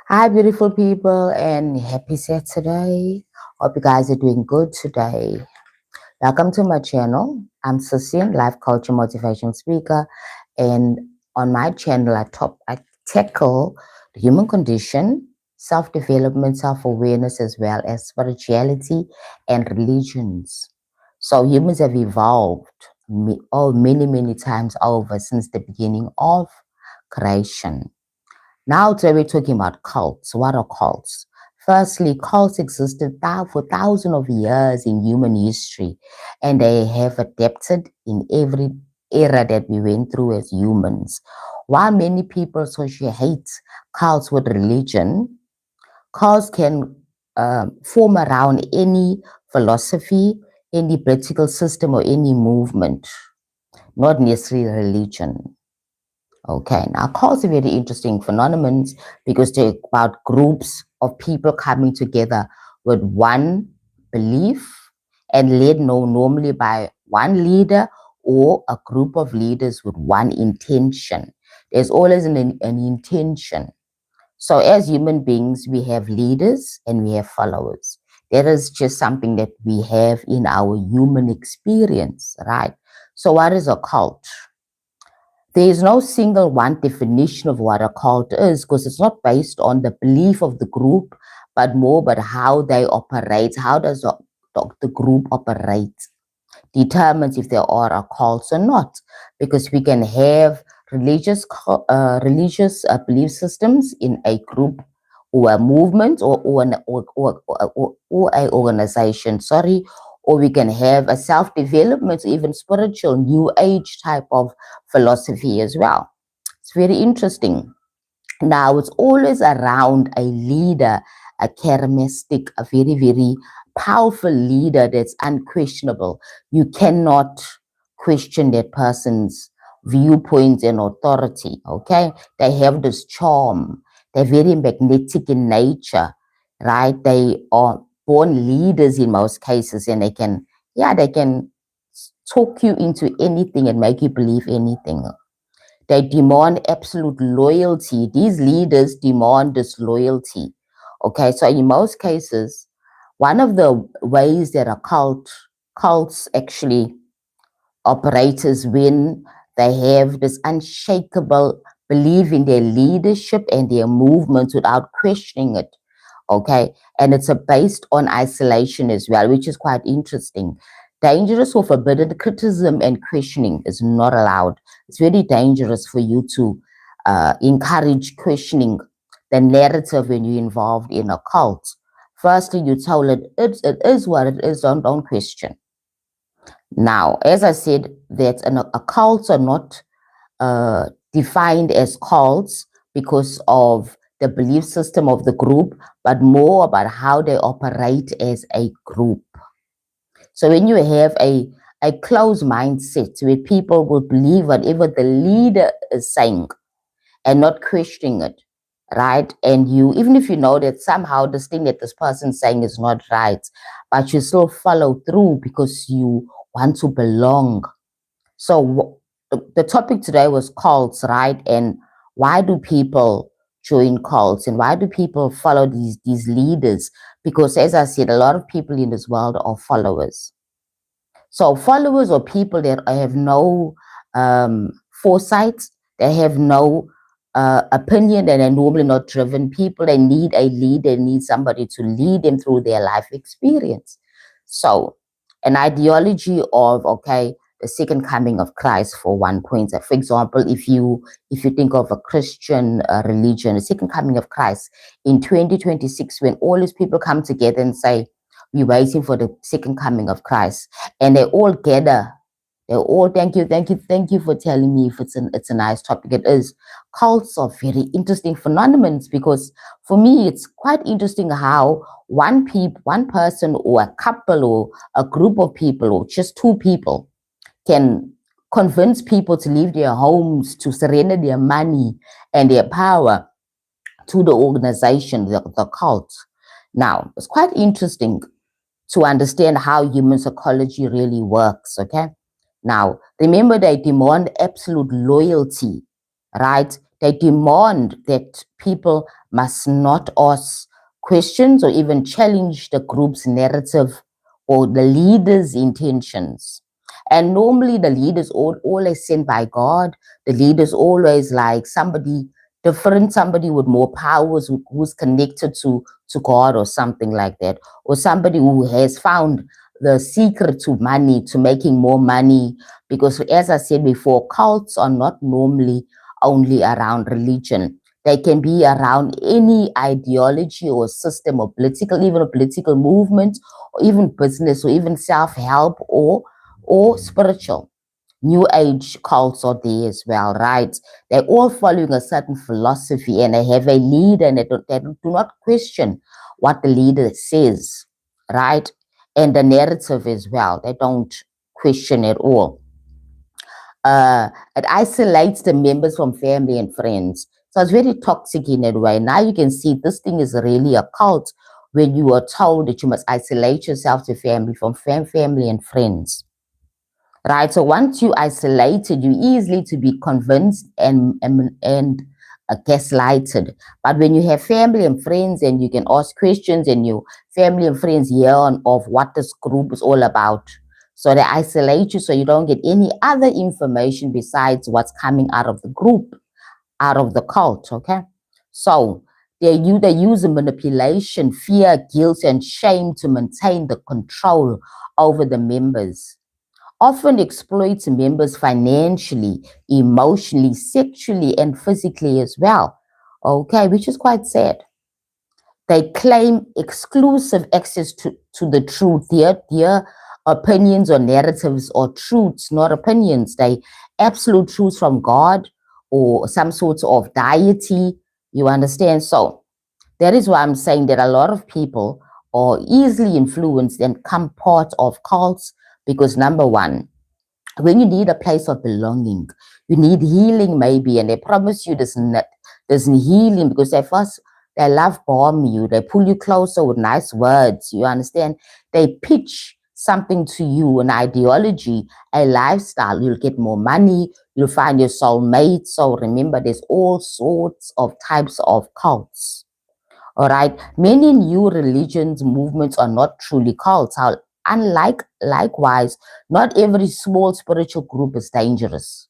Hi, beautiful people, and happy Saturday. Hope you guys are doing good today. Welcome to my channel. I'm Cecilia, life coach and motivation speaker, and on my channel, I tackle the human condition, self-development, self-awareness, as well as spirituality and religions. So humans have evolved many times over since the beginning of creation. Now today we're talking about cults. What are cults? Firstly, cults existed for thousands of years in human history, and they have adapted in every era that we went through as humans. While many people associate cults with religion, cults can form around any philosophy, any political system, or any movement, not necessarily religion. Okay, now cults are very interesting phenomenons because they're about groups of people coming together with one belief and led normally by one leader or a group of leaders with one intention. There's always an intention. So as human beings, we have leaders and we have followers. That is just something that we have in our human experience, right? So what is a cult? There is no single one definition of what a cult is because it's not based on the belief of the group, but more about how they operate. How does the group operate determines if there are a cults or not, because we can have religious belief systems in a group or a movement or a organization, sorry, or we can have a self-development, even spiritual new age type of philosophy as well. It's very interesting. Now it's always around a leader, a charismatic, a very powerful leader that's unquestionable. You cannot question that person's viewpoints and authority. Okay, they have this charm. They're very magnetic in nature, right? They are born leaders in most cases, and they can talk you into anything and make you believe anything. They demand absolute loyalty. These leaders demand this loyalty. Okay, so in most cases, one of the ways that cults actually operate is when they have this unshakable belief in their leadership and their movements without questioning it. Okay, and it's based on isolation as well, which is quite interesting. Dangerous or forbidden criticism and questioning is not allowed. It's very dangerous for you to encourage questioning the narrative when you're involved in a cult. Firstly, you tell it is what it is. Don't question. Now, as I said, that a cults are not defined as cults because of the belief system of the group, but more about how they operate as a group. So when you have a closed mindset where people will believe whatever the leader is saying and not questioning it, right? And you, even if you know that somehow this thing that this person's saying is not right, but you still follow through because you want to belong. So the topic today was cults, right? And why do people join cults and why do people follow these leaders? Because as I said, a lot of people in this world are followers. So followers are people that have no foresight, they have no opinion, and they're normally not driven people. They need a lead, they need somebody to lead them through their life experience. So an ideology of, okay, the second coming of Christ for one point. For example, if you think of a Christian religion, the second coming of Christ in 2026, when all these people come together and say, we're waiting for the second coming of Christ, and they all gather. They all thank you for telling me if it's a nice topic. It is. Cults are very interesting phenomenons because for me it's quite interesting how one person or a couple or a group of people or just two people can convince people to leave their homes, to surrender their money and their power to the organization, the cult. Now, it's quite interesting to understand how human psychology really works, okay? Now, remember they demand absolute loyalty, right? They demand that people must not ask questions or even challenge the group's narrative or the leader's intentions. And normally the leaders always sent by God. The leaders always like somebody different, somebody with more powers who's connected to God or something like that, or somebody who has found the secret to money, to making more money. Because as I said before, cults are not normally only around religion. They can be around any ideology or system or political, even a political movement, or even business, or even self-help, or spiritual. New age cults are there as well, right? They're all following a certain philosophy and they have a leader, and they do not question what the leader says, right? And the narrative as well. They don't question at all. It isolates the members from family and friends. So it's very toxic in that way. Now you can see this thing is really a cult when you are told that you must isolate yourself to family from family and friends. Right. So once you isolated, you easily to be convinced and gaslighted. But when you have family and friends and you can ask questions and your family and friends hear on of what this group is all about. So they isolate you so you don't get any other information besides what's coming out of the group, out of the cult. Okay. So they use manipulation, fear, guilt, and shame to maintain the control over the members, often exploits members financially, emotionally, sexually, and physically as well. Okay, which is quite sad. They claim exclusive access to the truth. Their opinions or narratives or truths, not opinions. They absolute truths from God or some sorts of deity. You understand? So that is why I'm saying that a lot of people are easily influenced and come part of cults because number one, when you need a place of belonging, you need healing maybe, and they promise you there's healing because they love bomb you, they pull you closer with nice words. You understand? They pitch something to you, an ideology, a lifestyle. You'll get more money, you'll find your soulmate. So remember, there's all sorts of types of cults. All right. Many new religions movements are not truly cults. Unlike likewise, not every small spiritual group is dangerous.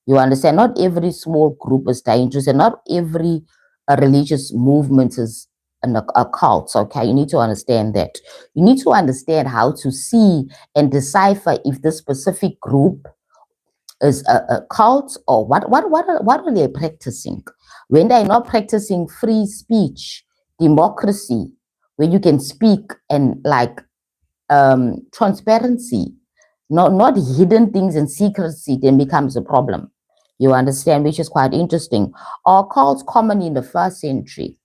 You understand? Not every small group is dangerous, and not every religious movement is a cult. Okay, you need to understand that. You need to understand how to see and decipher if this specific group is a cult or what are they practicing when they're not practicing free speech, democracy, where you can speak and like transparency, not hidden things and secrecy, then becomes a problem. You understand, which is quite interesting. Are cults common in the first century?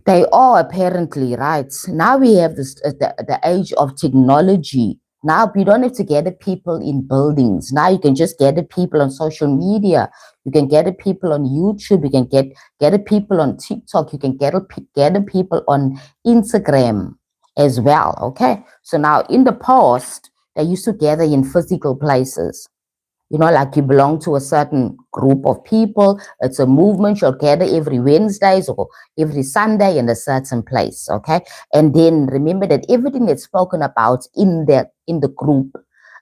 They are apparently, right. Now we have the age of technology. Now you don't have to gather people in buildings. Now you can just gather people on social media. You can gather people on YouTube. You can gather people on TikTok. You can gather people on Instagram as well. Okay. So now in the past, they used to gather in physical places. Like you belong to a certain group of people. It's a movement. You'll gather every Wednesdays or every Sunday in a certain place. Okay. And then remember that everything that's spoken about in the group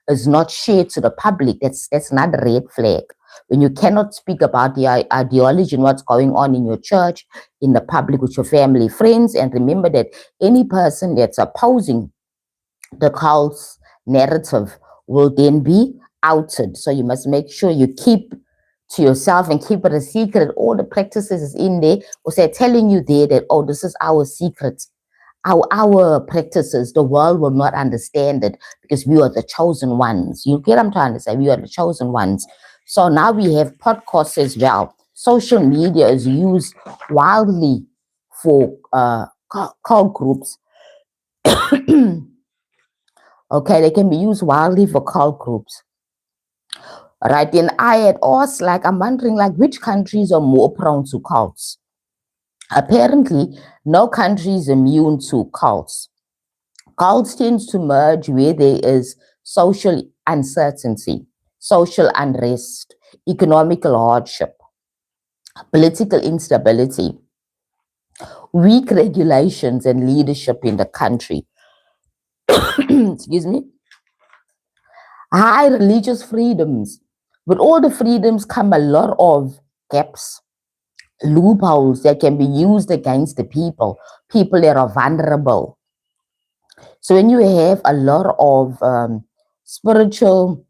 is not shared to the public. That's not a red flag. When you cannot speak about the ideology and what's going on in your church, in the public with your family, friends, and remember that any person that's opposing the cult's narrative will then be outed. So you must make sure you keep to yourself and keep it a secret. All the practices is in there, or they're telling you there that, oh, this is our secret. Our practices, the world will not understand it because we are the chosen ones. You get what I'm trying to say? We are the chosen ones. So now we have podcasts as well. Social media is used wildly for cult groups. Okay, they can be used widely for cult groups. Right, then I had asked, like, I'm wondering, like, which countries are more prone to cults? Apparently, no country is immune to cults. Cults tends to merge where there is social uncertainty, social unrest, economical hardship. political instability, weak regulations and leadership in the country, excuse me, high religious freedoms. With all the freedoms come a lot of gaps, loopholes that can be used against the people that are vulnerable. So when you have a lot of spiritual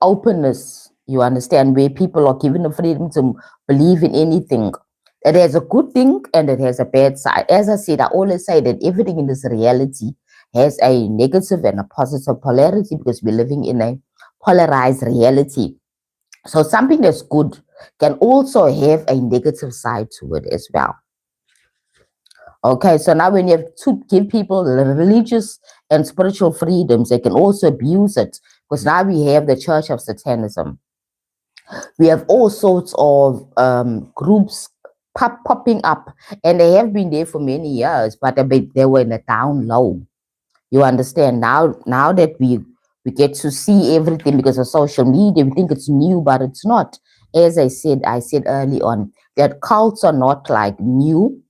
openness, you understand, where people are given the freedom to believe in anything. It has a good thing and it has a bad side. As I said, I always say that everything in this reality has a negative and a positive polarity because we're living in a polarized reality. So something that's good can also have a negative side to it as well. Okay, so now when you have to give people religious and spiritual freedoms, they can also abuse it because now we have the Church of Satanism. We have all sorts of groups popping up, and they have been there for many years, but they were in a down low. You understand now that we get to see everything because of social media. We think it's new, but it's not. As I said early on that cults are not like new.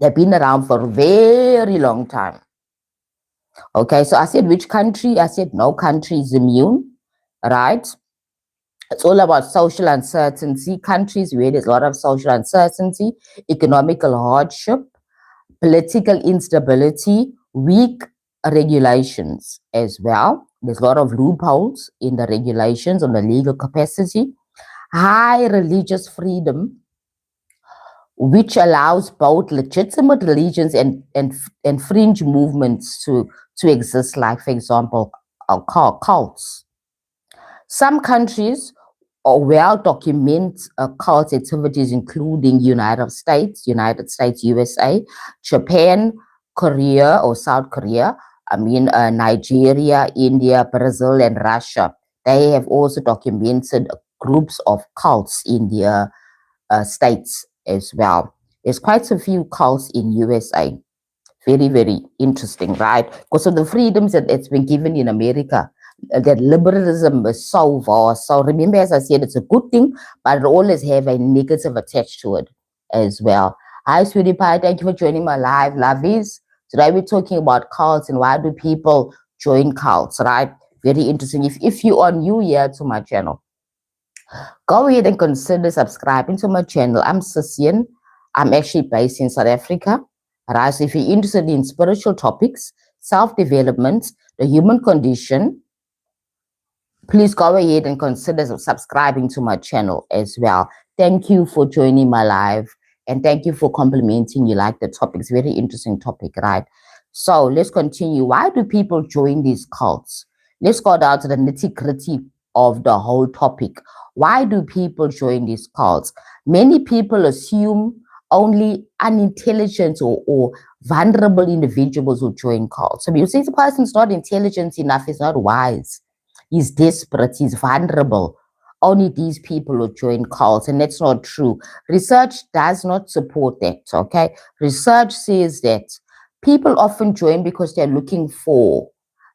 They've been around for a very long time. Okay, so I said which country? I said no country is immune, right? It's all about social uncertainty. Countries where there's a lot of social uncertainty, economical hardship, political instability, weak regulations as well. There's a lot of loopholes in the regulations on the legal capacity, high religious freedom, which allows both legitimate religions and fringe movements to exist, like, for example, cults. Some countries well document cult activities, including United States, USA, Japan, Korea or South Korea, Nigeria, India, Brazil, and Russia. They have also documented groups of cults in their states as well. There's quite a few cults in USA. Very, very interesting, right? Because of the freedoms that it's been given in America, that liberalism is so vast. So remember, as I said, it's a good thing, but it always have a negative attached to it as well. Hi, sweetie pie. Thank you for joining my live, lovies. Today we're talking about cults and why do people join cults, right? Very interesting. If you are new here to my channel, go ahead and consider subscribing to my channel. I'm Sisian. I'm actually based in South Africa. Right? So if you're interested in spiritual topics, self-development, the human condition, please go ahead and consider subscribing to my channel as well. Thank you for joining my live and thank you for complimenting. You like the topic. It's a very interesting topic, right? So let's continue. Why do people join these cults? Let's go down to the nitty-gritty of the whole topic. Why do people join these cults? Many people assume only unintelligent or vulnerable individuals who join cults. So you say the person's not intelligent enough, he's not wise, he's desperate, he's vulnerable. Only these people will join cults, and that's not true. Research does not support that, okay? Research says that people often join because they're looking for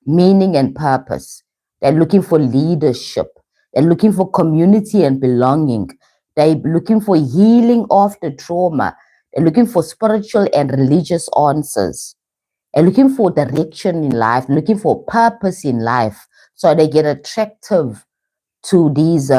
meaning and purpose. They're looking for leadership. They're looking for community and belonging. They're looking for healing after trauma. They're looking for spiritual and religious answers. They're looking for direction in life, looking for purpose in life. So they get attractive to these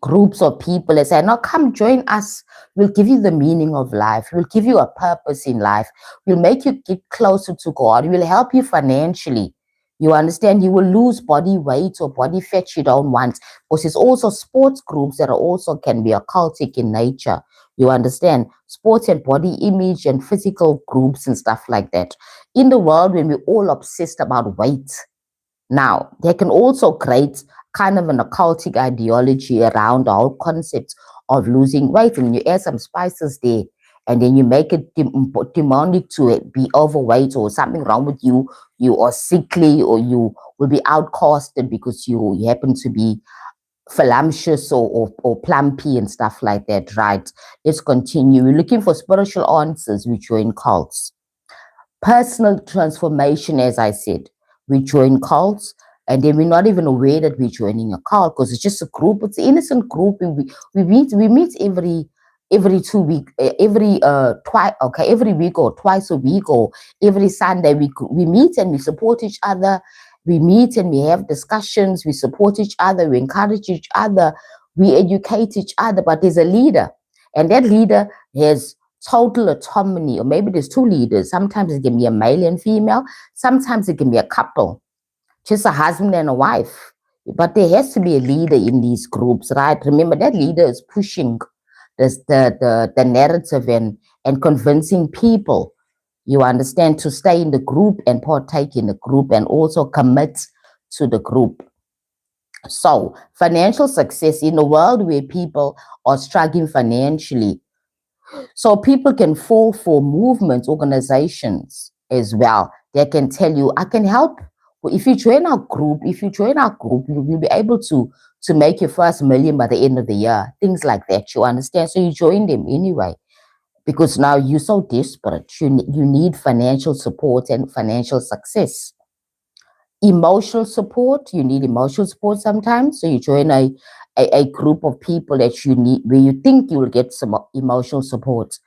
groups of people and say, no, come join us. We'll give you the meaning of life. We'll give you a purpose in life. We'll make you get closer to God. We'll help you financially. You understand? You will lose body weight or body fat you don't want. Because there's also sports groups that are also can be occultic in nature. You understand? Sports and body image and physical groups and stuff like that. In the world, when we're all obsessed about weight, now, they can also create kind of an occultic ideology around the whole concept of losing weight. And you add some spices there, and then you make it demonic to be overweight or something wrong with you. You are sickly or you will be outcasted because you happen to be voluptuous or plumpy and stuff like that, right? Let's continue. We're looking for spiritual answers. We join cults. Personal transformation, as I said, we join cults. And then we're not even aware that we're joining a cult because it's just a group. It's an innocent group. We meet every 2 week, every twice, okay, every week or twice a week or every Sunday. We meet and we support each other. We meet and we have discussions. We support each other. We encourage each other. We educate each other. But there's a leader, and that leader has total autonomy. Or maybe there's two leaders. Sometimes it can be a male and female. Sometimes it can be a couple, just a husband and a wife. But there has to be a leader in these groups, right? Remember, that leader is pushing the narrative and convincing people, you understand, to stay in the group and partake in the group and also commit to the group. So, financial success in a world where people are struggling financially, so people can fall for movements, organizations as well. They can tell you, I can help. If you join our group, you'll be able to make your first million by the end of the year. Things like that, you understand? So you join them anyway because now you're so desperate. You need financial support and financial success. Emotional support, you need emotional support sometimes. So you join a group of people that you need, where you think you will get some emotional support.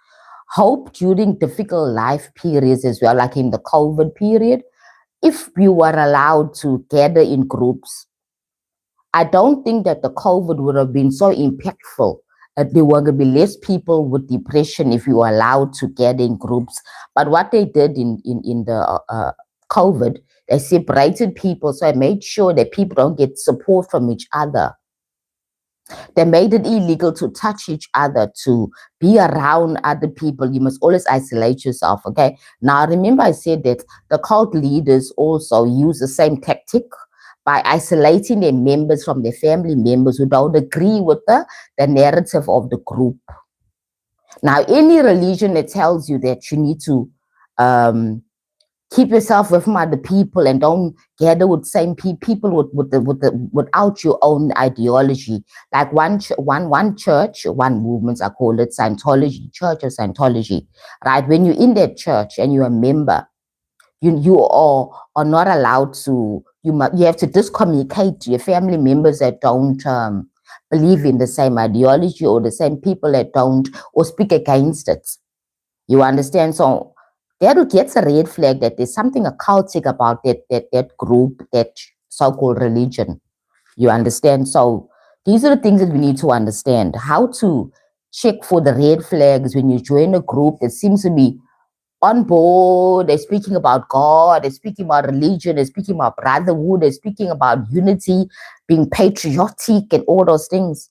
Hope during difficult life periods as well, like in the COVID period. If you were allowed to gather in groups, I don't think that the COVID would have been so impactful. There were going to be less people with depression if you were allowed to gather in groups. But what they did in the COVID, they separated people. So I made sure that people don't get support from each other. They made it illegal to touch each other, to be around other people. You must always isolate yourself, okay? Now, remember I said that the cult leaders also use the same tactic by isolating their members from their family members who don't agree with the narrative of the group. Now, any religion that tells you that you need to keep yourself away from other people and don't gather with same people without your own ideology. Like one church, one movement, I call it Scientology, Church of Scientology, right? When you're in that church and you're a member, you are not allowed to. You have to discommunicate to your family members that don't believe in the same ideology or the same people that don't or speak against it. You understand? So that gets a red flag that there's something occultic about that group, that so-called religion. You understand? So these are the things that we need to understand. How to check for the red flags when you join a group that seems to be on board. They're speaking about God, they're speaking about religion, they're speaking about brotherhood, they're speaking about unity, being patriotic and all those things.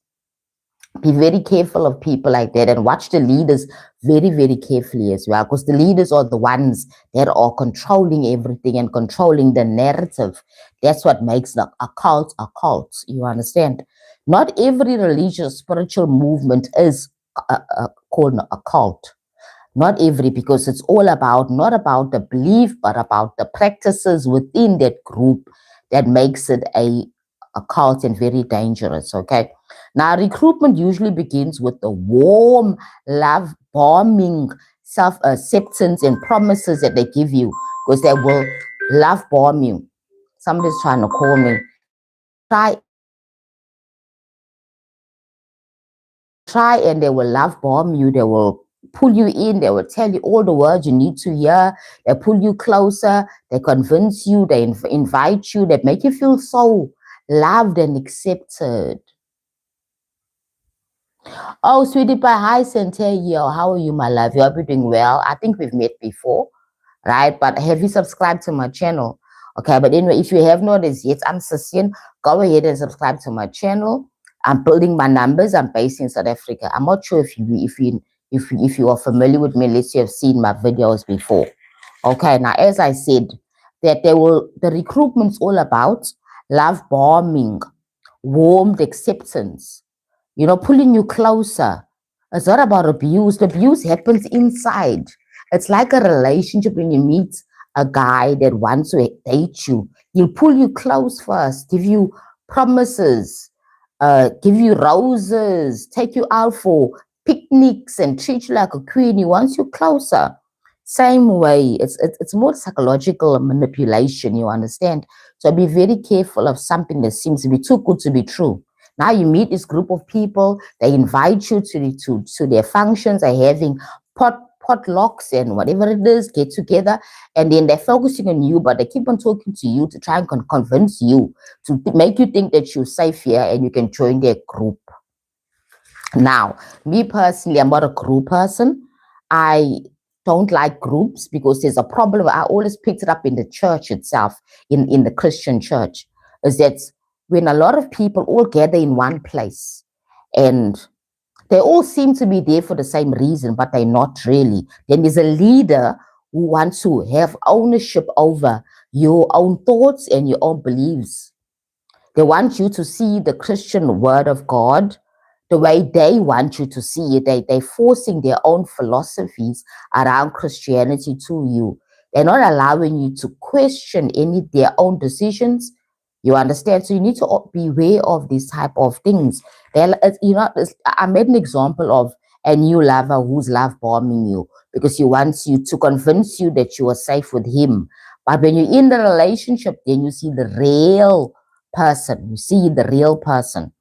Be very careful of people like that and watch the leaders very, very carefully as well, because the leaders are the ones that are controlling everything and controlling the narrative. That's what makes the occult a cult. You understand? Not every religious spiritual movement is called a cult. Not every, because it's all about, not about the belief, but about the practices within that group that makes it a cult and very dangerous. Okay. Now, recruitment usually begins with the warm, love bombing, self acceptance, and promises that they give you, because they will love bomb you. Somebody's trying to call me. Try and they will love bomb you. They will pull you in. They will tell you all the words you need to hear. They pull you closer. They convince you. They invite you. They make you feel so loved and accepted. Oh, sweetie pie, hi, Centennial. How are you, my love? You hope you're doing well. I think we've met before, right? But have you subscribed to my channel? Okay, but anyway, if you have not as yet, I'm Sassin. Go ahead and subscribe to my channel. I'm building my numbers. I'm based in South Africa. I'm not sure if you are familiar with me, unless you have seen my videos before. Okay, now as I said, that the recruitment's all about love bombing, warmed acceptance, pulling you closer. It's not about abuse. The abuse happens inside. It's like a relationship when you meet a guy that wants to date you. He'll pull you close first, give you promises, give you roses, take you out for picnics and treat you like a queen. He wants you closer. Same way, it's more psychological manipulation, you understand? So be very careful of something that seems to be too good to be true. Now you meet this group of people, they invite you to their functions, they're having potlucks and whatever it is, get together, and then they're focusing on you, but they keep on talking to you to try and convince you, to make you think that you're safe here and you can join their group. Now, me personally, I'm not a group person. I don't like groups because there's a problem. I always picked it up in the church itself, in the Christian church, is that when a lot of people all gather in one place and they all seem to be there for the same reason, but they're not really. Then there's a leader who wants to have ownership over your own thoughts and your own beliefs. They want you to see the Christian word of God the way they want you to see it. They're forcing their own philosophies around Christianity to you. They're not allowing you to question any of their own decisions. You understand? So you need to be aware of these type of things. I made an example of a new lover who's love bombing you because he wants you to convince you that you are safe with him. But when you're in the relationship, then you see the real person. You see the real person.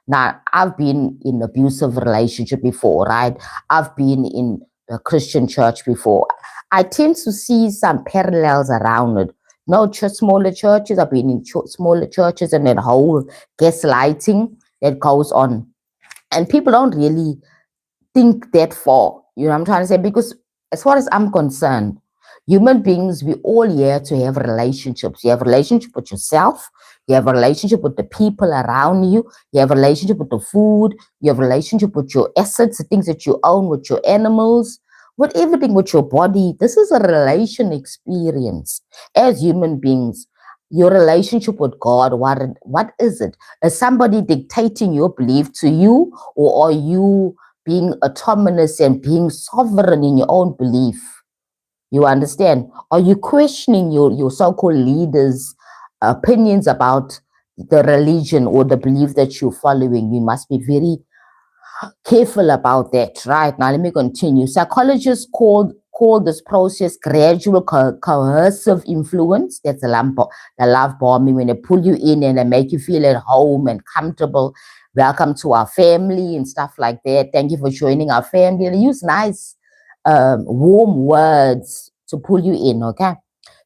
Now, I've been in abusive relationship before, right? I've been in the Christian church before. I tend to see some parallels around it. No, smaller churches. I've been in smaller churches and that whole gaslighting that goes on. And people don't really think that far. You know what I'm trying to say? Because as far as I'm concerned, human beings, we all here to have relationships. You have a relationship with yourself. You have a relationship with the people around you. You have a relationship with the food. You have a relationship with your assets, the things that you own, with your animals, with everything, with your body. This is a relation experience. As human beings, your relationship with God, what is it? Is somebody dictating your belief to you, or are you being autonomous and being sovereign in your own belief? You understand? Are you questioning your so-called leaders' opinions about the religion or the belief that you're following? You must be very careful about that. Right, now let me continue. Psychologists call this process gradual coercive influence. That's the love bombing, when they pull you in and they make you feel at home and comfortable. Welcome to our family and stuff like that. Thank you for joining our family. They use nice warm words to pull you in. Okay,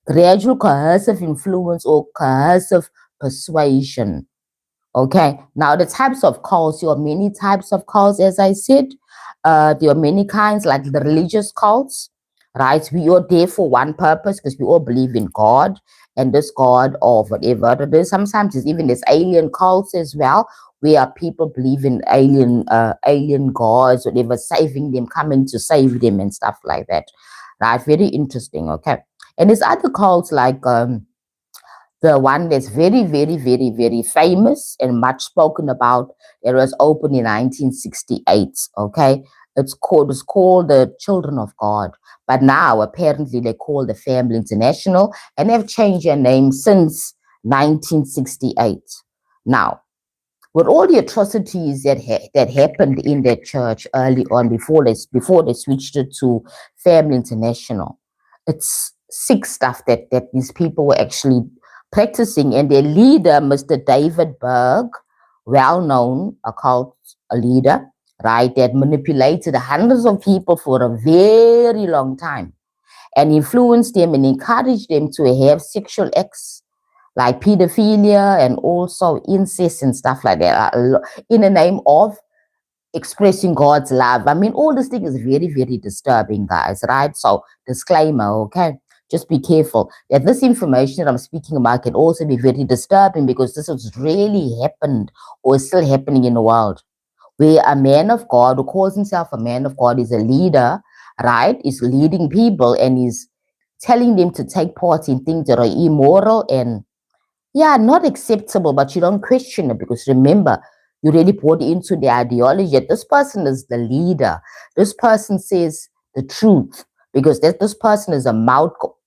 gradual coercive influence or coercive persuasion. Okay, now the types of cults, there are many types of cults, as I said. There are many kinds, like the religious cults, right? We are there for one purpose because we all believe in God and this God or whatever it is. Sometimes there's even this alien cults as well, where people believe in alien gods, whatever, saving them, coming to save them and stuff like that. Right? Very interesting. Okay, and there's other cults like the one that's very, very, very, very famous and much spoken about. It was opened in 1968. Okay, it's called the Children of God, but now apparently they call the Family International, and they've changed their name since 1968. Now, with all the atrocities that happened in that church early on, before they switched it to Family International, it's sick stuff that these people were actually practicing. And their leader, Mr. David Berg, well known occult leader, right, that manipulated hundreds of people for a very long time and influenced them and encouraged them to have sexual acts like pedophilia and also incest and stuff like that, in the name of expressing God's love. I mean, all this thing is very, very disturbing, guys, right? So, disclaimer, okay? Just be careful that this information that I'm speaking about can also be very disturbing, because this has really happened or is still happening in the world, where a man of God who calls himself a man of God is a leader, right? Is leading people and is telling them to take part in things that are immoral and, yeah, not acceptable, but you don't question it, because remember, you really bought into the ideology that this person is the leader. This person says the truth, because this person is a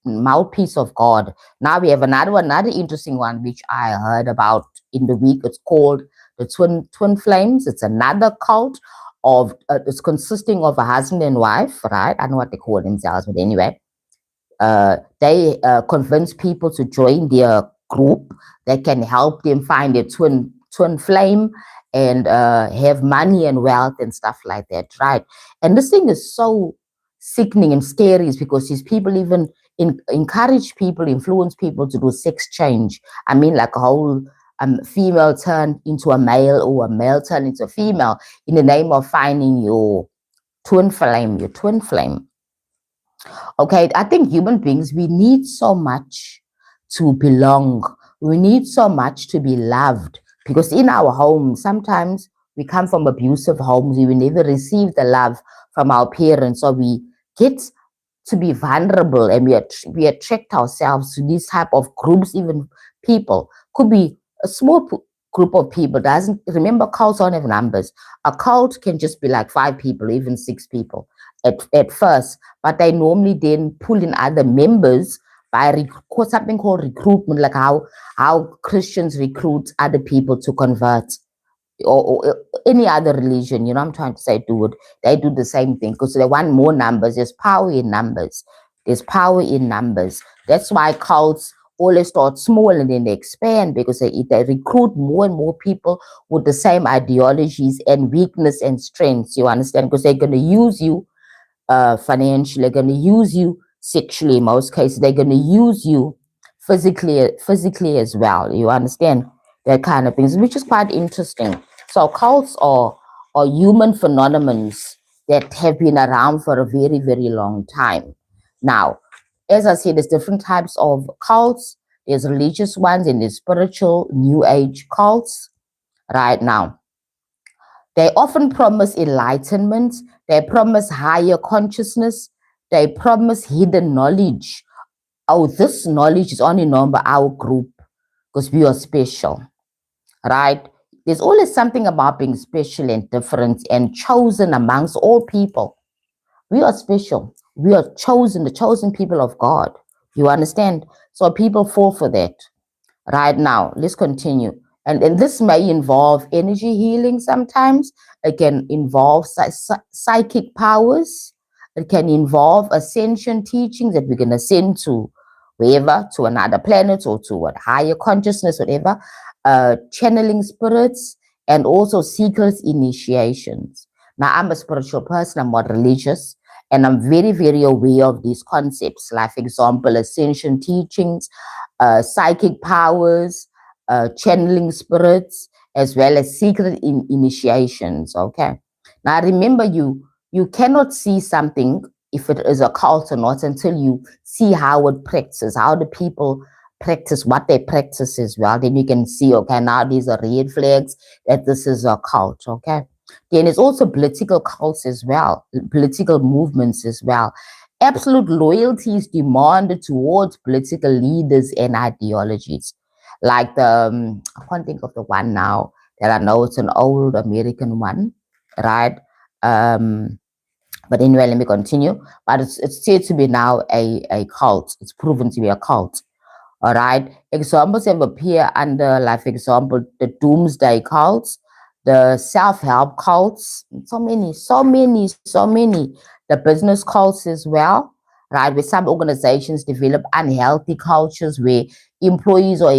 mouthpiece of God. Now we have another interesting one, which I heard about in the week. It's called the Twin Flames. It's another cult of it's consisting of a husband and wife, right? I don't know what they call themselves, but anyway, they convince people to join their group that can help them find their twin flame and have money and wealth and stuff like that, right? And this thing is so sickening and scary is because these people even encourage people, influence people to do sex change. I mean, like a whole female turned into a male or a male turned into a female in the name of finding your twin flame, your twin flame. Okay, I think human beings, we need so much to belong. We need so much to be loved because in our homes, sometimes we come from abusive homes. We will never receive the love from our parents, so we get to be vulnerable and we attract ourselves to these type of groups, even people. Could be a small group of people. Doesn't remember cults don't have numbers. A cult can just be like 5 people, even 6 people at first, but they normally then pull in other members by something called recruitment, like how Christians recruit other people to convert or any other religion, you know, I'm trying to say, they do the same thing because they want more numbers. There's power in numbers. There's power in numbers. That's why cults always start small and then they expand because they recruit more and more people with the same ideologies and weakness and strengths. You understand? Because they're going to use you financially, they're going to use you sexually in most cases, they're going to use you physically as well. You understand that kind of things, which is quite interesting. So cults are human phenomena that have been around for a very, very long time. Now, as I said, there's different types of cults. There's religious ones and there's spiritual new age cults. Right now, they often promise enlightenment, they promise higher consciousness, they promise hidden knowledge. Oh, this knowledge is only known by our group because we are special, right? There's always something about being special and different and chosen amongst all people. We are special. We are chosen, the chosen people of God. You understand? So people fall for that. Right now, let's continue. And this may involve energy healing sometimes. It can involve psychic powers. It can involve ascension teachings that we can ascend to wherever, to another planet or to a higher consciousness, whatever. Channeling spirits and also secret initiations. Now, I'm a spiritual person, I'm not religious, and I'm very, very aware of these concepts, like, for example, ascension teachings, psychic powers, channeling spirits, as well as secret initiations. Okay. Now remember, you cannot see something if it is a cult or not until you see how it practices, how the people practice what they practice as well. Then you can see, okay, now these are red flags that this is a cult. Okay. Then there's also political cults as well, political movements as well. Absolute loyalty is demanded towards political leaders and ideologies. Like I can't think of the one now that I know it's an old American one, right? Um, but anyway, let me continue. But it's said to be now a cult. It's proven to be a cult. All right. Examples have appeared under, like, for example, the doomsday cults, the self-help cults, so many. The business cults as well, right? Where some organizations develop unhealthy cultures where employees are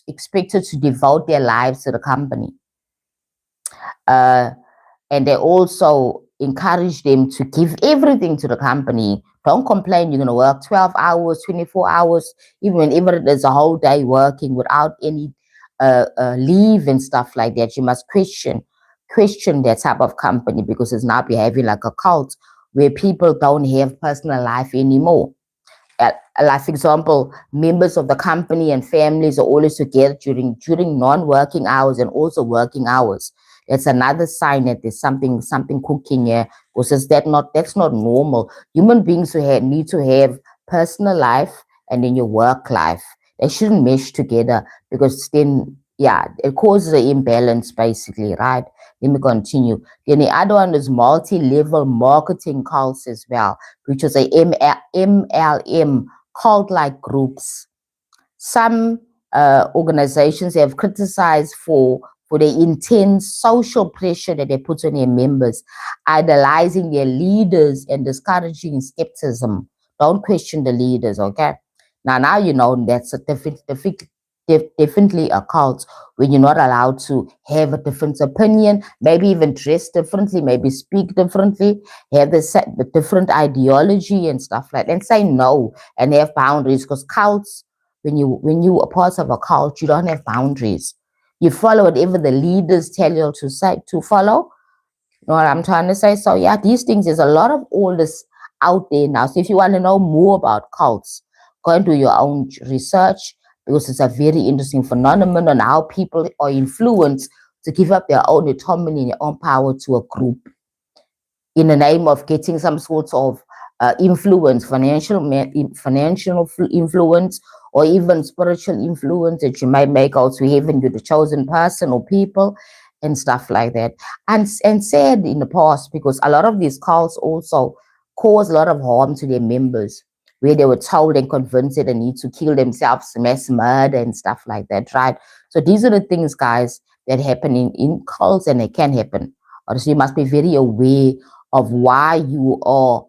expected to devote their lives to the company. Uh, and they also encourage them to give everything to the company. Don't complain, you're going to work 12 hours, 24 hours, even whenever there's a whole day working without any leave and stuff like that. You must question that type of company because it's now behaving like a cult where people don't have personal life anymore. Like, for example, members of the company and families are always together during non-working hours and also working hours. That's another sign that there's something cooking here. Because that's not normal. Human beings need to have personal life and then your work life. They shouldn't mesh together because then, yeah, it causes an imbalance basically, right? Let me continue. Then the other one is multi-level marketing cults as well, which is a MLM cult-like groups. Some organizations have criticized for the intense social pressure that they put on their members, idolizing their leaders and discouraging skepticism. Don't question the leaders, okay? Now you know that's a different. definitely a cult when you're not allowed to have a different opinion, maybe even dress differently, maybe speak differently, have the different ideology and stuff like that, and say no and have boundaries. Because cults, when you are part of a cult, you don't have boundaries. You follow whatever the leaders tell you to say to follow. You know what I'm trying to say? So yeah, these things, there's a lot of all this out there now. So if you want to know more about cults, go and do your own research, because it's a very interesting phenomenon on how people are influenced to give up their own autonomy and their own power to a group in the name of getting some sort of influence, financial influence, or even spiritual influence that you might make out to heaven with the chosen person or people and stuff like that. And said in the past, because a lot of these cults also cause a lot of harm to their members, where they were told and convinced that they need to kill themselves, mass murder and stuff like that, right? So these are the things, guys, that happen in cults, and they can happen. So you must be very aware of why you are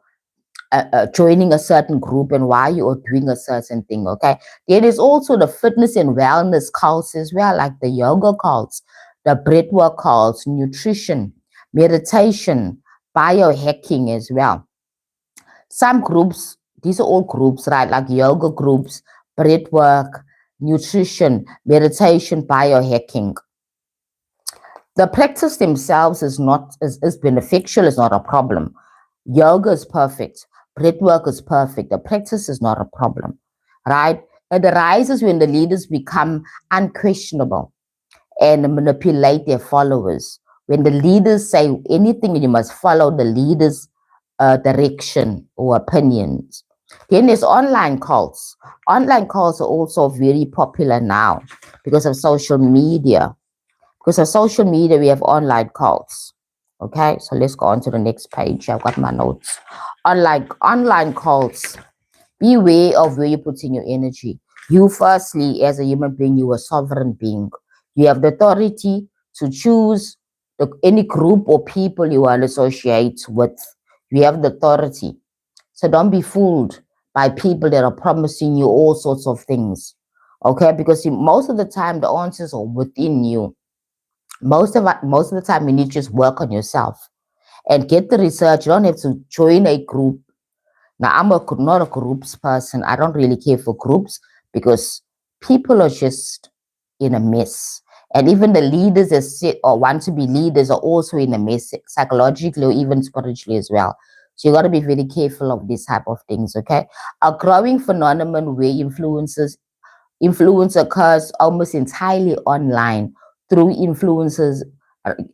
joining a certain group and why you are doing a certain thing. Okay, there is also the fitness and wellness cults as well, like the yoga cults, the breathwork cults, nutrition, meditation, biohacking as well. Some groups, these are all groups, right? Like yoga groups, breathwork, nutrition, meditation, biohacking. The practice themselves is beneficial, is not a problem. Yoga is perfect. Breath work is perfect. The practice is not a problem, right? It arises when the leaders become unquestionable and manipulate their followers. When the leaders say anything, you must follow the leaders' direction or opinions. Then there's online cults. Online cults are also very popular now because of social media. Because of social media, we have online cults. Okay, so let's go on to the next page. I've got my notes. Online cults. Beware of where you're putting your energy. You, firstly, as a human being, you are a sovereign being. You have the authority to choose any group or people you want to associate with. You have the authority. So don't be fooled by people that are promising you all sorts of things. Okay, because most of the time the answers are within you. Most of the time you need to just work on yourself and get the research. You don't have to join a group. Now, not a groups person. I don't really care for groups because people are just in a mess. And even the leaders that sit or want to be leaders are also in a mess, psychologically or even spiritually as well. So you got to be very careful of this type of things, okay? A growing phenomenon where influence occurs almost entirely online through influences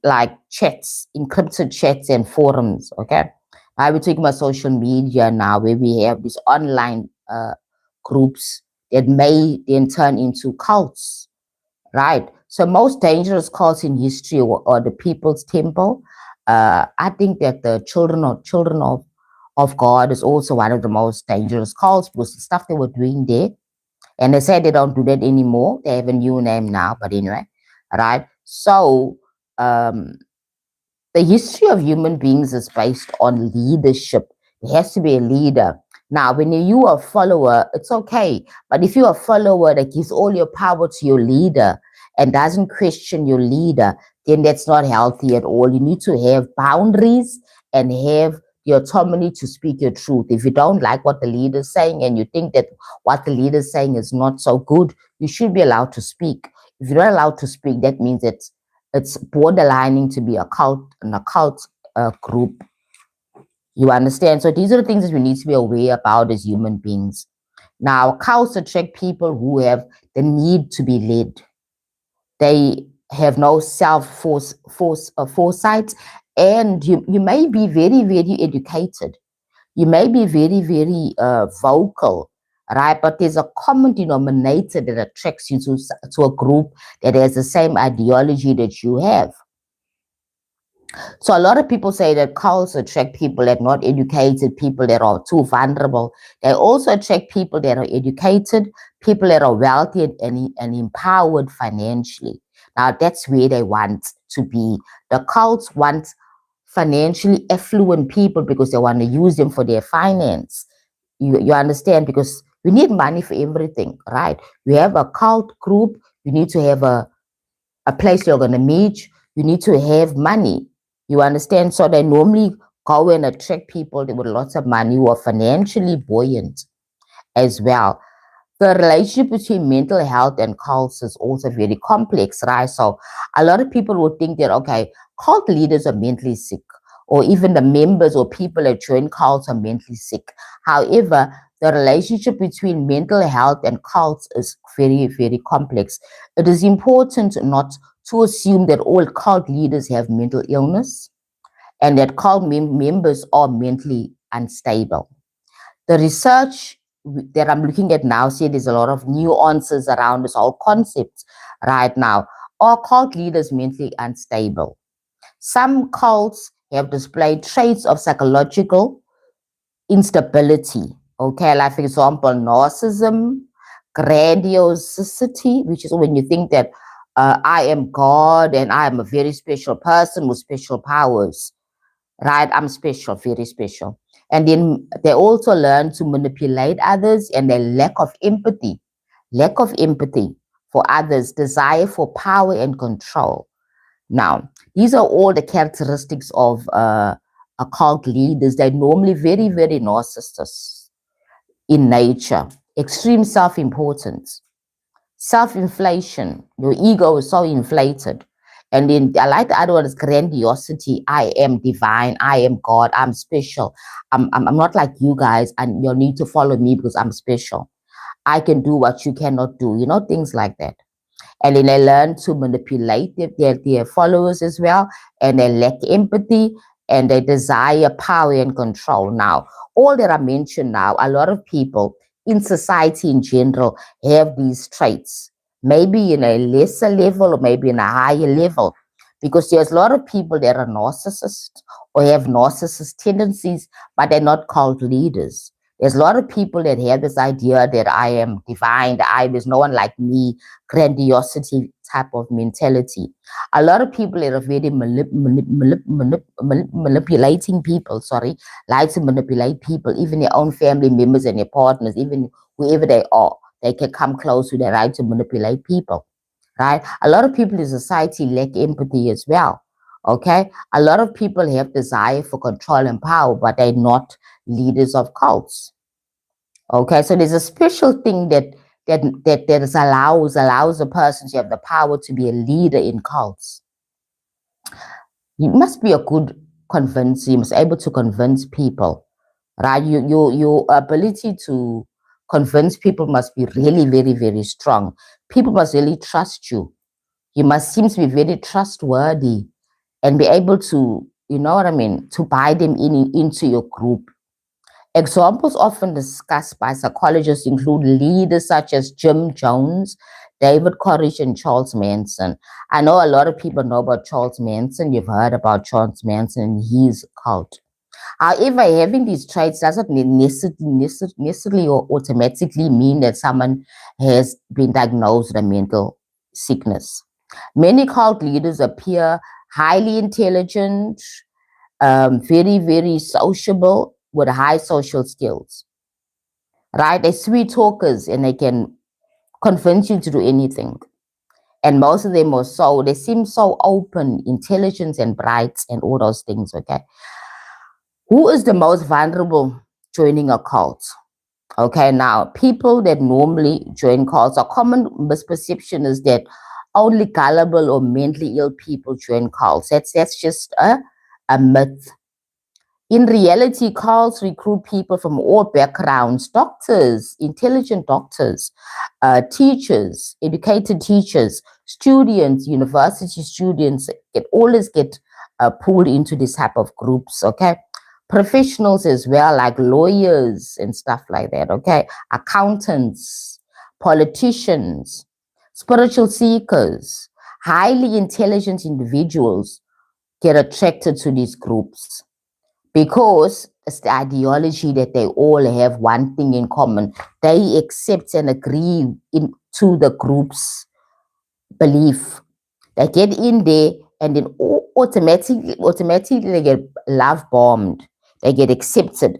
like chats, encrypted chats and forums, okay? I will talking about social media now, where we have these online groups that may then turn into cults, right? So most dangerous cults in history are the People's Temple. I think that the children of God is also one of the most dangerous cults, because the stuff they were doing there, and they said they don't do that anymore. They have a new name now, but anyway, right? So um, the history of human beings is based on leadership. There has to be a leader. Now, when you are a follower, it's okay. But if you're a follower that gives all your power to your leader and doesn't question your leader, then that's not healthy at all. You need to have boundaries and have the autonomy to speak your truth. If you don't like what the leader is saying and you think that what the leader is saying is not so good, you should be allowed to speak. If you're not allowed to speak, that means it's borderlining to be an occult group. You understand? So these are the things that we need to be aware about as human beings. Now, cults attract people who have the need to be led. They have no foresight, and you may be very, very educated. You may be very, very vocal, right? But there's a common denominator that attracts you to a group that has the same ideology that you have. So a lot of people say that cults attract people that are not educated, people that are too vulnerable. They also attract people that are educated, people that are wealthy and empowered financially. Now that's where they want to be. The cults want financially affluent people because they want to use them for their finance. You understand? Because We need money for everything, right? You have a cult group, you need to have a place you're going to meet, you need to have money. You understand? So they normally go and attract people with lots of money who are financially buoyant as well. The relationship between mental health and cults is also very complex, right? So a lot of people would think that, okay, cult leaders are mentally sick, or even the members or people that join cults are mentally sick. However, the relationship between mental health and cults is very, very complex. It is important not to assume that all cult leaders have mental illness and that cult members are mentally unstable. The research that I'm looking at now said there's a lot of nuances around this whole concept right now. Are cult leaders mentally unstable? Some cults have displayed traits of psychological instability. Okay, like for example, narcissism, grandiosity, which is when you think that I am God and I am a very special person with special powers, right? I'm special, very special. And then they also learn to manipulate others, and their lack of empathy for others, desire for power and control. Now, these are all the characteristics of occult leaders. They're normally very, very narcissists in nature, extreme self-importance, self-inflation. Your ego is so inflated. And then I like the other one is grandiosity. I am divine. I am God. I'm special. I'm not like you guys, and you need to follow me because I'm special. I can do what you cannot do. Things like that. And then they learn to manipulate their followers as well, and they lack empathy, and they desire power and control. Now, all that I mentioned now, a lot of people in society in general have these traits, maybe in a lesser level or maybe in a higher level, because there's a lot of people that are narcissists or have narcissist tendencies, but they're not called leaders. There's a lot of people that have this idea that I am divine, that there's no one like me, grandiosity type of mentality. A lot of people that are very manipulating people, like to manipulate people, even their own family members and their partners, even whoever they are. They can come close to their right to manipulate people, right? A lot of people in society lack empathy as well. Okay, a lot of people have desire for control and power, but they're not leaders of cults. Okay, so there's a special thing that allows a person to have the power to be a leader in cults. You must be a good convincer. You must be able to convince people, right? Your ability to convince people must be really, very, very strong. People must really trust you. You must seem to be very trustworthy and be able to, you know what I mean, to buy them into your group. Examples often discussed by psychologists include leaders such as Jim Jones, David Koresh, and Charles Manson. I know a lot of people know about Charles Manson. You've heard about Charles Manson and his cult. However, having these traits doesn't necessarily or automatically mean that someone has been diagnosed with a mental sickness. Many cult leaders appear highly intelligent, very, very sociable with high social skills, right? They're sweet talkers and they can convince you to do anything. And most of them they seem so open, intelligent, and bright, and all those things, okay? Who is the most vulnerable joining a cult? Okay, now people that normally join cults, a common misperception is that only gullible or mentally ill people join cults. That's just a myth. In reality, cults recruit people from all backgrounds: doctors, intelligent doctors, teachers, educated teachers, students, university students, always get pulled into this type of groups, okay? Professionals as well, like lawyers and stuff like that, okay? Accountants, politicians, spiritual seekers, highly intelligent individuals get attracted to these groups because it's the ideology that they all have one thing in common. They accept and agree to the group's belief. They get in there and then automatically they get love bombed. They get accepted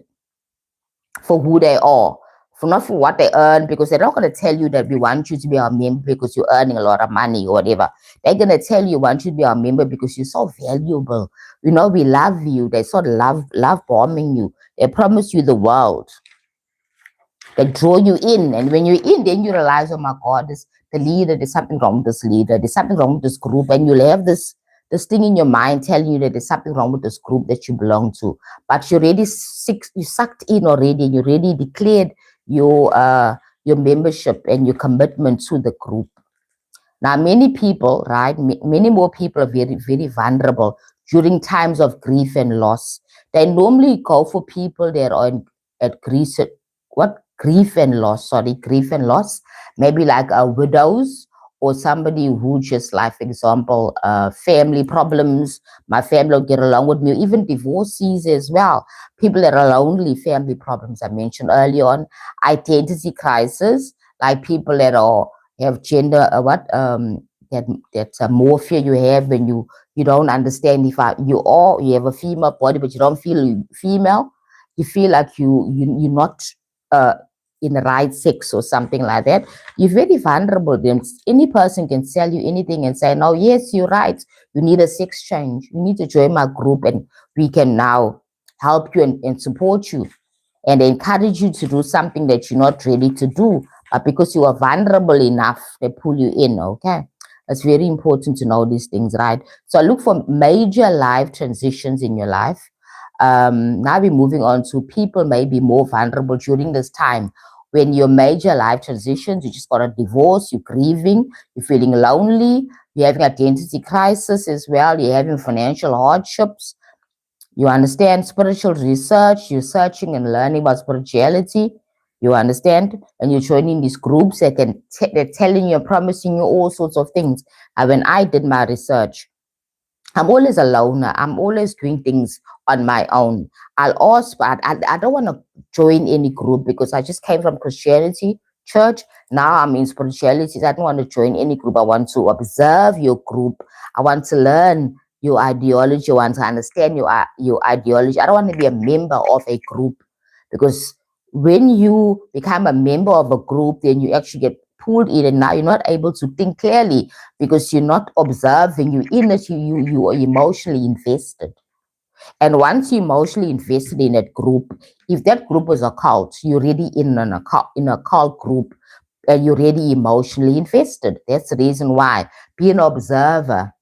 for who they are, not for what they earn, because they're not going to tell you that we want you to be our member because you're earning a lot of money or whatever. They're going to tell you want you to be our member because you're so valuable. We love you. They sort of love bombing you. They promise you the world. They draw you in, and when you're in, then you realize, oh my God, the leader. There's something wrong with this leader. There's something wrong with this group, and you'll have this thing in your mind telling you that there's something wrong with this group that you belong to. But you're already you sucked in already, and you already declared your membership and your commitment to the group. Now, many people, right? Many more people are very, very vulnerable during times of grief and loss. They normally go for people that are at grief. What grief and loss? Sorry, grief and loss. Maybe like widows or somebody who just, like, for example, family problems. My family will get along with me. Even divorcees as well. People that are lonely, family problems I mentioned earlier on. Identity crisis, like people that have gender that's a morphia you have when you don't understand if you have a female body but you don't feel female. You feel like you're not uh in the right sex or something like that. You're very vulnerable. Then any person can sell you anything and say, no, yes, you're right, you need a sex change, you need to join my group and we can now help you and support you and encourage you to do something that you're not ready to do. But because you are vulnerable enough, they pull you in, okay? It's very important to know these things, right? So look for major life transitions in your life. Now we're moving on to people may be more vulnerable during this time. When your major life transitions, you just got a divorce, you're grieving, you're feeling lonely, you're having identity crisis as well, you're having financial hardships, you understand spiritual research, you're searching and learning about spirituality, you understand, and you're joining these groups that they're telling you, promising you all sorts of things. And when I did my research, I'm always a loner. I'm always doing things on my own. I'll ask, but I don't want to join any group because I just came from Christianity church. Now I'm in spirituality. I don't want to join any group. I want to observe your group. I want to learn your ideology. I want to understand your ideology. I don't want to be a member of a group because when you become a member of a group, then you actually get pulled in, and now you're not able to think clearly because you're not observing, you in it, you are emotionally invested. And once you're emotionally invested in that group, if that group was a cult, you're already in a cult group and you're already emotionally invested. That's the reason why. Be an observer.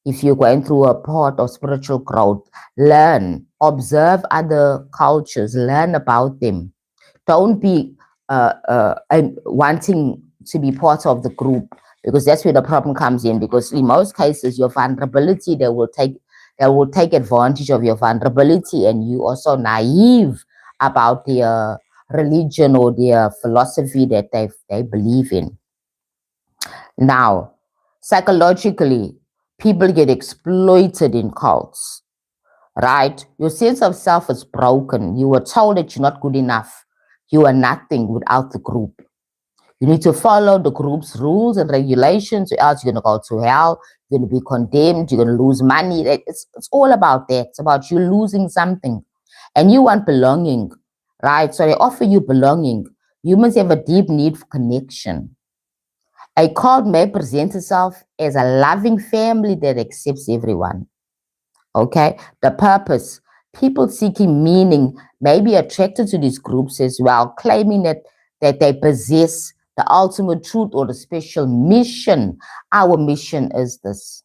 If you're going through a part of spiritual growth, learn, observe other cultures, learn about them. Don't be wanting to be part of the group, because that's where the problem comes in. Because in most cases, your vulnerability, they will take advantage of your vulnerability, and you are so naive about their religion or their philosophy that they believe in. Now, psychologically, people get exploited in cults, right? Your sense of self is broken. You were told that you're not good enough. You are nothing without the group. You need to follow the group's rules and regulations, or else you're going to go to hell. You're going to be condemned. You're going to lose money. It's all about that. It's about you losing something. And you want belonging, right? So they offer you belonging. Humans have a deep need for connection. A cult may present itself as a loving family that accepts everyone. Okay, the purpose. People seeking meaning may be attracted to these groups as well, claiming that they possess the ultimate truth or the special mission. Our mission is this,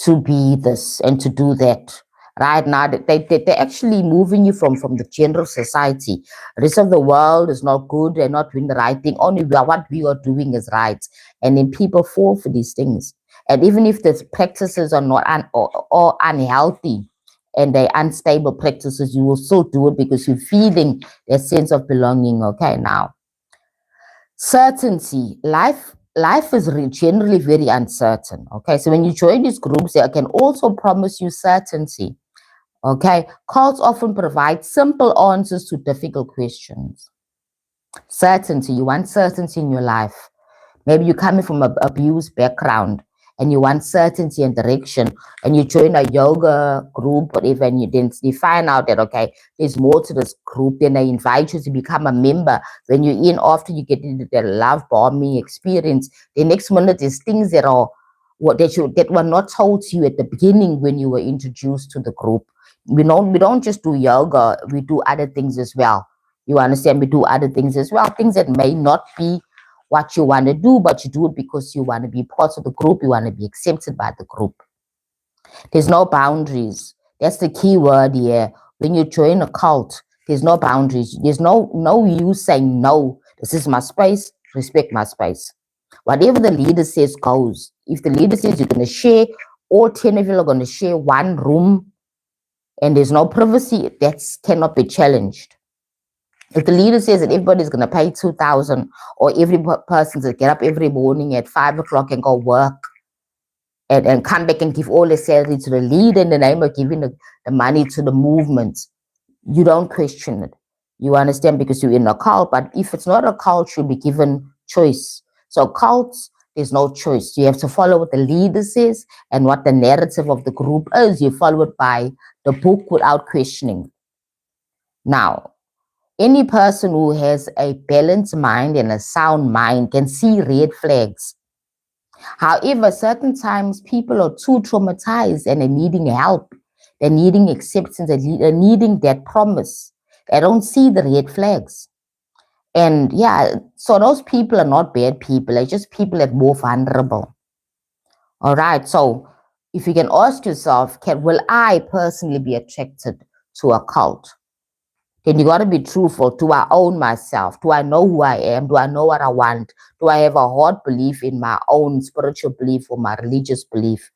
to be this and to do that. Right now, they're actually moving you from the general society. The rest of the world is not good. They're not doing the right thing. Only what we are doing is right. And then people fall for these things. And even if the practices are not or unhealthy and they're unstable practices, you will still do it because you're feeling a sense of belonging. Okay, now certainty. Life is generally very uncertain. Okay, so when you join these groups, they can also promise you certainty. Okay, cults often provide simple answers to difficult questions. Certainty. You want certainty in your life. Maybe you're coming from an abused background and you want certainty and direction, and you join a yoga group, whatever, and you find out that, okay, there's more to this group, then they invite you to become a member. When you're in, after you get into the love bombing experience, the next minute there's things that are that were not told to you at the beginning when you were introduced to the group. We don't just do yoga, we do other things as well. You understand? We do other things as well, things that may not be what you want to do, but you do it because you want to be part of the group, you want to be accepted by the group. There's no boundaries. That's the key word here. When you join a cult, there's no boundaries. There's no you saying no. This is my space. Respect my space. Whatever the leader says goes. If the leader says you're going to share, all 10 of you are going to share one room, and there's no privacy, that cannot be challenged. If the leader says that everybody's going to pay 2,000, or every person's going to get up every morning at 5 o'clock and go work, and come back and give all the salary to the leader in the name of giving the money to the movement, you don't question it. You understand? Because you're in a cult. But if it's not a cult, you'll be given choice. So cults, there's no choice. You have to follow what the leader says and what the narrative of the group is. You follow it by the book without questioning. Now, any person who has a balanced mind and a sound mind can see red flags. However, certain times people are too traumatized and are needing help. They're needing acceptance. They're needing that promise. They don't see the red flags. And yeah, so those people are not bad people. They're just people that are more vulnerable. All right. So if you can ask yourself, will I personally be attracted to a cult? Then you got to be truthful. Do I own myself? Do I know who I am? Do I know what I want? Do I have a hard belief in my own spiritual belief or my religious belief?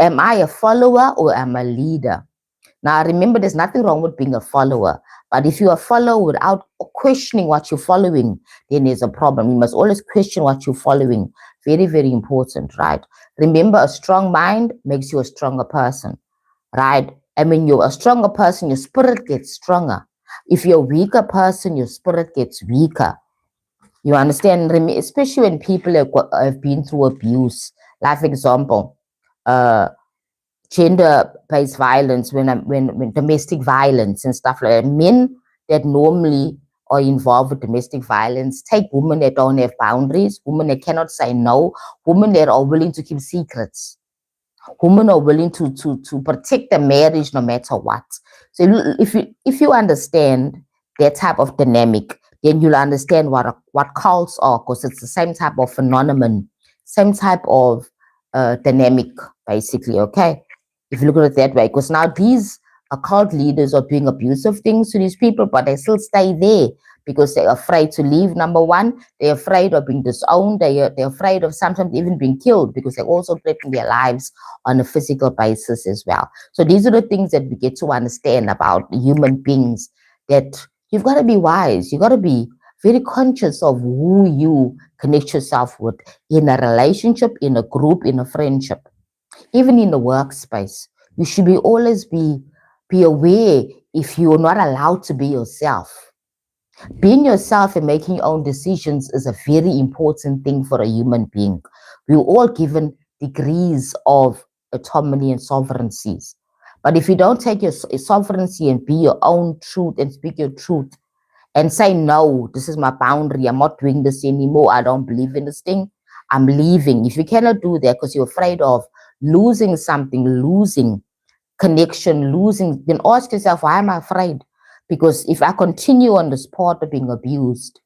Am I a follower or am I a leader? Now, remember, there's nothing wrong with being a follower. But if you're a follower without questioning what you're following, then there's a problem. You must always question what you're following. Very, very important, right? Remember, a strong mind makes you a stronger person, right? And when you're a stronger person, your spirit gets stronger. If you're a weaker person, your spirit gets weaker. You understand? Especially when people have been through abuse. Like, for example, gender-based violence, when domestic violence and stuff like that. Men that normally are involved with domestic violence take women that don't have boundaries, women that cannot say no, women that are willing to keep secrets. Women are willing to protect the marriage no matter what. So if you understand that type of dynamic, then you'll understand what cults are, because it's the same type of phenomenon, same type of dynamic, basically. Okay, if you look at it that way, because now these cult leaders are doing abusive things to these people, but they still stay there because they're afraid to leave. Number one, they're afraid of being disowned. They're afraid of sometimes even being killed, because they're also threatening their lives on a physical basis as well. So these are the things that we get to understand about human beings, that you've got to be wise. You've got to be very conscious of who you connect yourself with in a relationship, in a group, in a friendship, even in the workspace. You should always be aware if you're not allowed to be yourself. Being yourself and making your own decisions is a very important thing for a human being. We're all given degrees of autonomy and sovereignties. But if you don't take your sovereignty and be your own truth and speak your truth and say, no, this is my boundary, I'm not doing this anymore, I don't believe in this thing, I'm leaving. If you cannot do that because you're afraid of losing something, losing connection, losing, then ask yourself, why am I afraid? Because if I continue on this path of being abused,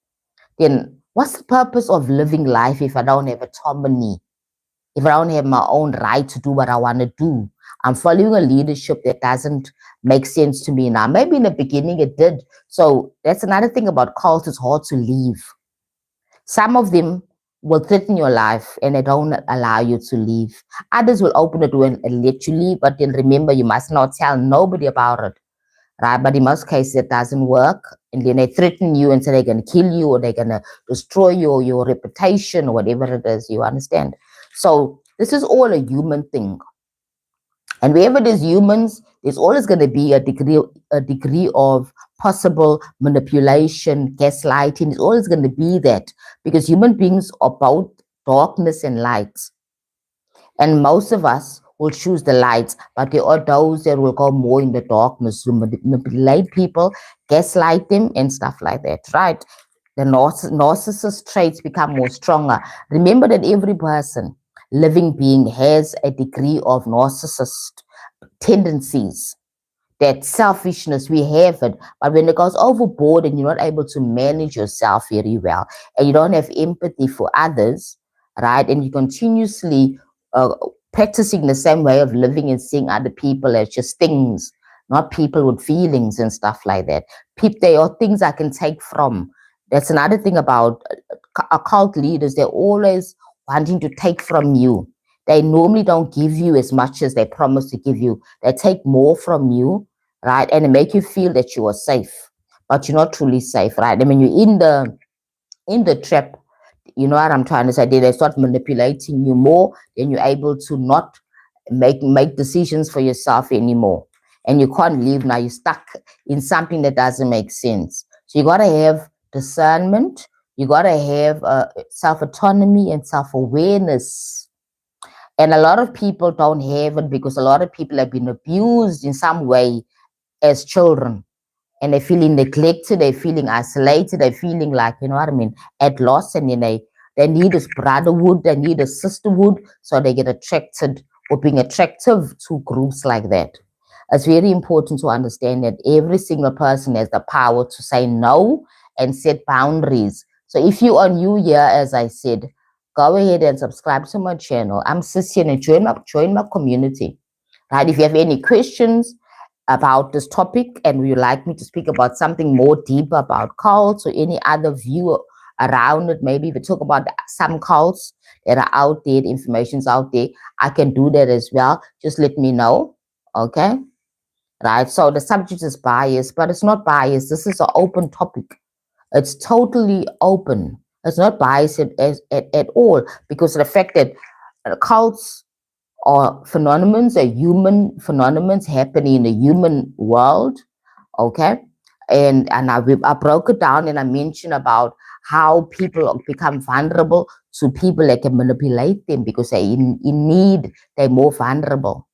then what's the purpose of living life if I don't have autonomy? If I don't have my own right to do what I want to do? I'm following a leadership that doesn't make sense to me now. Maybe in the beginning it did. So that's another thing about cults, it's hard to leave. Some of them will threaten your life and they don't allow you to leave. Others will open the door and let you leave, but then remember, you must not tell nobody about it. Right? But in most cases, it doesn't work. And then they threaten you and say they're going to kill you or they're going to destroy your reputation or whatever it is, you understand? So this is all a human thing. And wherever there's humans, there's always going to be a degree of possible manipulation, gaslighting. There's always going to be that, because human beings are both darkness and light. And most of us will choose the light, but there are those that will go more in the darkness to manipulate people, gaslight them, and stuff like that, right? The narcissist traits become more stronger. Remember that every person, living being, has a degree of narcissist tendencies. That selfishness, we have it, but when it goes overboard and you're not able to manage yourself very well, and you don't have empathy for others, right, and you continuously uh, practicing the same way of living and seeing other people as just things, not people with feelings and stuff like that. People, they are things I can take from. That's another thing about occult leaders. They're always wanting to take from you. They normally don't give you as much as they promise to give you. They take more from you, right? And it make you feel that you are safe, but you're not truly safe, right? I mean, you're in the trap. You know what I'm trying to say? They start manipulating you more, then you're able to not make decisions for yourself anymore, and you can't leave now. You're stuck in something that doesn't make sense. So you gotta have discernment. You gotta have self autonomy and self awareness. And a lot of people don't have it because a lot of people have been abused in some way as children, and they're feeling neglected, they're feeling isolated, they're feeling like, you know what I mean, at loss, and then they need this brotherhood, they need a sisterhood, so they get attracted or being attractive to groups like that. It's very important to understand that every single person has the power to say no and set boundaries. So if you are new here, as I said, go ahead and subscribe to my channel. I'm Sissy, and join my community. Right? If you have any questions about this topic and you like me to speak about something more deeper about cults or any other view around it, maybe if we talk about some cults that are out there, the information's out there, I can do that as well. Just let me know. Okay. Right. So the subject is biased, but it's not biased. This is an open topic. It's totally open. It's not biased at all, because of the fact that cults or phenomena are human phenomena happening in the human world. Okay. And I broke it down, and I mentioned about how people become vulnerable to people that can manipulate them because they're in need, they're more vulnerable,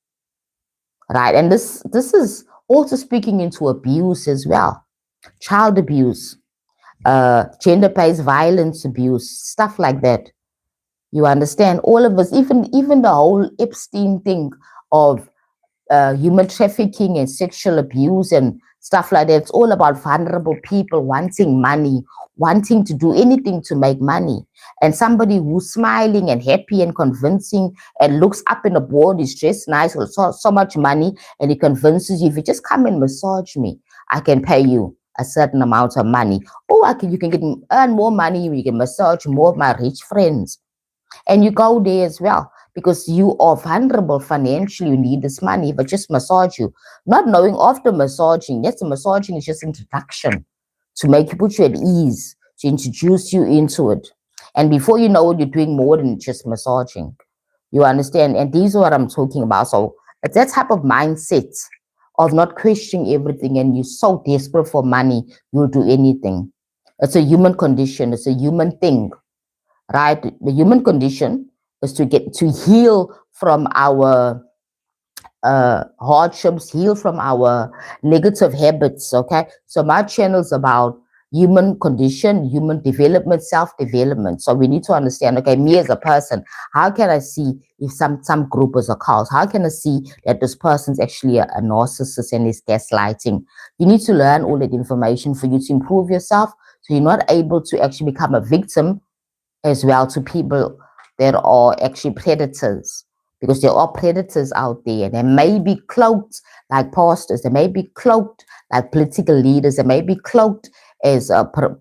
right? And this is also speaking into abuse as well, child abuse, gender-based violence abuse, stuff like that. You understand? All of us, even the whole Epstein thing of human trafficking and sexual abuse and stuff like that. It's all about vulnerable people wanting money, wanting to do anything to make money. And somebody who's smiling and happy and convincing and looks up in the board, is dressed nice with so much money, and he convinces you, if you just come and massage me, I can pay you a certain amount of money. Or you can earn more money, you can massage more of my rich friends, and you go there as well because you are vulnerable financially, you need this money, but just massage you, not knowing after massaging, yes, the massaging is just introduction to make you put you at ease, to introduce you into it, and before you know it, you're doing more than just massaging. You understand? And these are what I'm talking about. So it's that type of mindset of not questioning everything, and you're so desperate for money, you'll do anything. It's a human condition, it's a human thing, right? The human condition is to get to heal from our hardships, heal from our negative habits. Okay, so my channel is about human condition, human development, self-development. So we need to understand, okay, me as a person, how can I see if some group is a cult? How can I see that this person's actually a narcissist and is gaslighting? You need to learn all that information for you to improve yourself, so you're not able to actually become a victim as well to people that are actually predators, because there are predators out there. They may be cloaked like pastors, they may be cloaked like political leaders, they may be cloaked as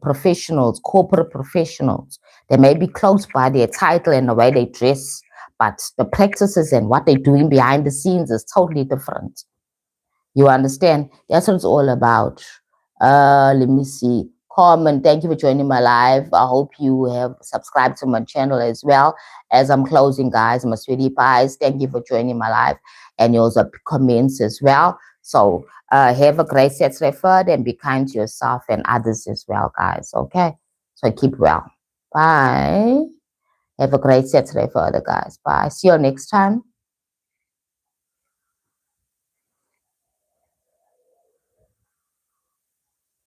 professionals, corporate professionals, they may be cloaked by their title and the way they dress, but the practices and what they're doing behind the scenes is totally different. You understand? That's what it's all about. Let me see. Carmen, thank you for joining my live. I hope you have subscribed to my channel as well. As I'm closing, guys, my sweetie pies, thank you for joining my live and your comments as well. So have a great Saturday further, and be kind to yourself and others as well, guys. Okay? So keep well. Bye. Have a great Saturday further, guys. Bye. See you next time.